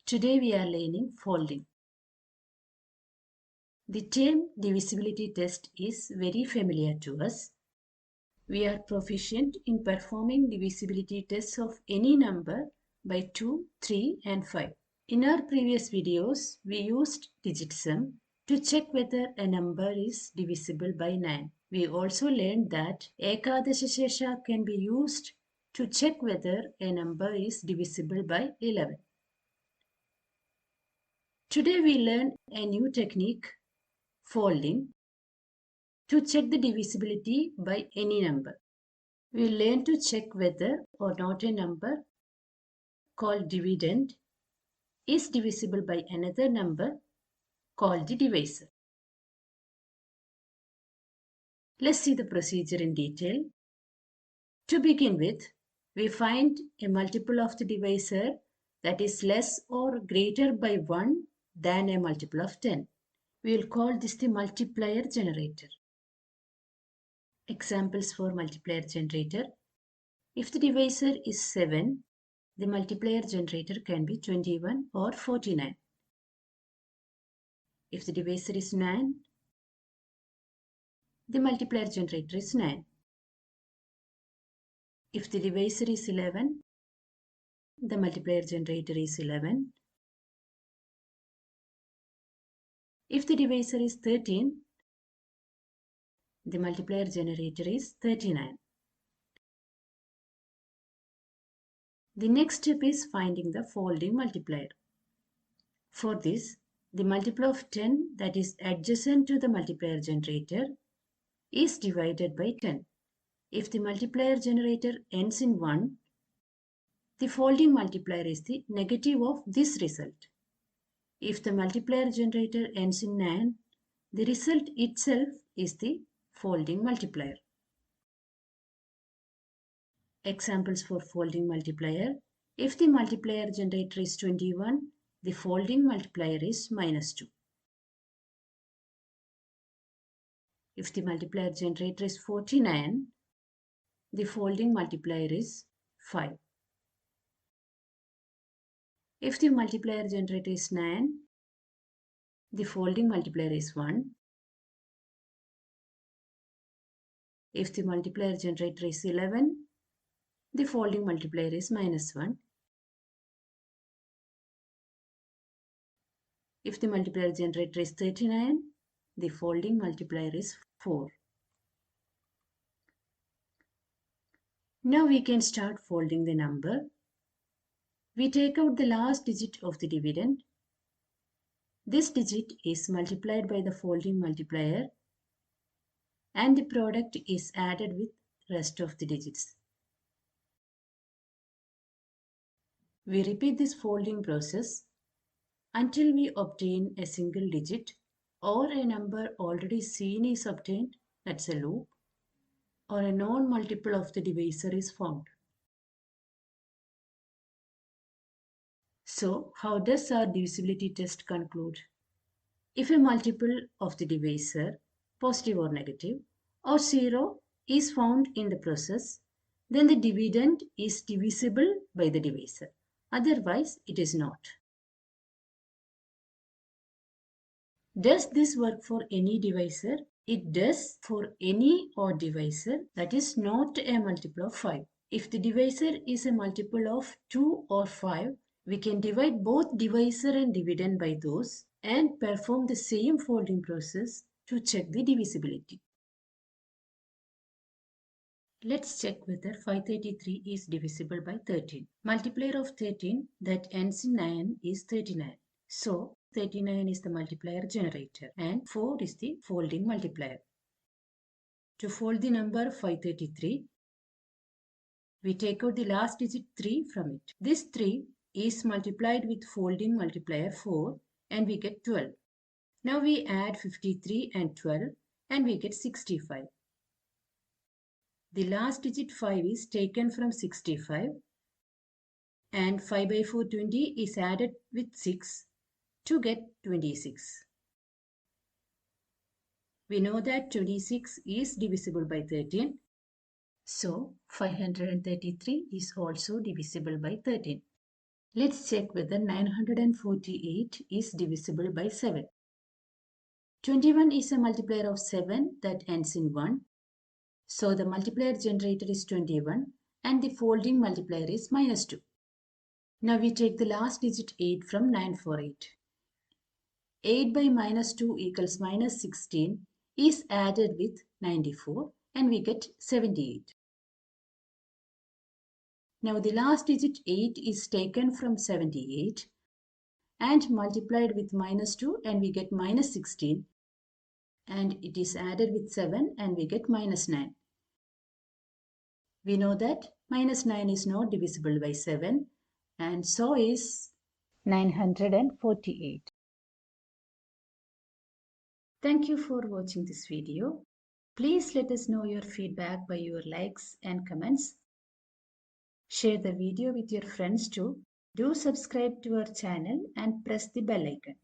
Today we are learning folding. The term divisibility test is very familiar to us. We are proficient in performing divisibility tests of any number by 2, 3 and 5. In our previous videos, we used digit sum to check whether a number is divisible by 9. We also learned that Ekadasha Shesha can be used to check whether a number is divisible by 11. Today we learn a new technique, folding, to check the divisibility by any number. We learn to check whether or not a number called dividend is divisible by another number called the divisor. Let's see the procedure in detail. To begin with, we find a multiple of the divisor that is less or greater by 1 than a multiple of 10. We will call this the multiplier generator. Examples for multiplier generator. If the divisor is 7, the multiplier generator can be 21 or 49. If the divisor is 9, the multiplier generator is 9. If the divisor is 11, the multiplier generator is 11. If the divisor is 13, the multiplier generator is 39. The next step is finding the folding multiplier. For this, the multiple of 10 that is adjacent to the multiplier generator is divided by 10. If the multiplier generator ends in 1, the folding multiplier is the negative of this result. If the multiplier generator ends in 9, the result itself is the folding multiplier. Examples for folding multiplier. If the multiplier generator is 21, the folding multiplier is -2. If the multiplier generator is 49, the folding multiplier is 5. If the multiplier generator is 9, the folding multiplier is 1. If the multiplier generator is 11, the folding multiplier is -1. If the multiplier generator is 39, the folding multiplier is 4. Now we can start folding the number. We take out the last digit of the dividend. This digit is multiplied by the folding multiplier and the product is added with rest of the digits. We repeat this folding process until we obtain a single digit or a number already seen is obtained, that's a loop, or a known multiple of the divisor is found. So, how does our divisibility test conclude? If a multiple of the divisor, positive or negative, or 0 is found in the process, then the dividend is divisible by the divisor. Otherwise, it is not. Does this work for any divisor? It does for any odd divisor that is not a multiple of 5. If the divisor is a multiple of 2 or 5, we can divide both divisor and dividend by those and perform the same folding process to check the divisibility. Let's check whether 533 is divisible by 13. Multiplier of 13 that ends in 9 is 39. So, 39 is the multiplier generator and 4 is the folding multiplier. To fold the number 533, we take out the last digit 3 from it. This 3 is multiplied with folding multiplier 4 and we get 12. Now we add 53 and 12 and we get 65. The last digit 5 is taken from 65 and 5 by 4 20 is added with 6 to get 26. We know that 26 is divisible by 13. So 533 is also divisible by 13. Let's check whether 948 is divisible by 7. 21 is a multiplier of 7 that ends in 1. So the multiplier generator is 21 and the folding multiplier is -2. Now we take the last digit 8 from 948. 8 by -2 equals -16 is added with 94 and we get 78. Now the last digit 8 is taken from 78 and multiplied with -2 and we get -16, and it is added with 7 and we get -9. We know that -9 is not divisible by 7 and so is 948. Thank you for watching this video. Please let us know your feedback by your likes and comments. Share the video with your friends too. Do subscribe to our channel and press the bell icon.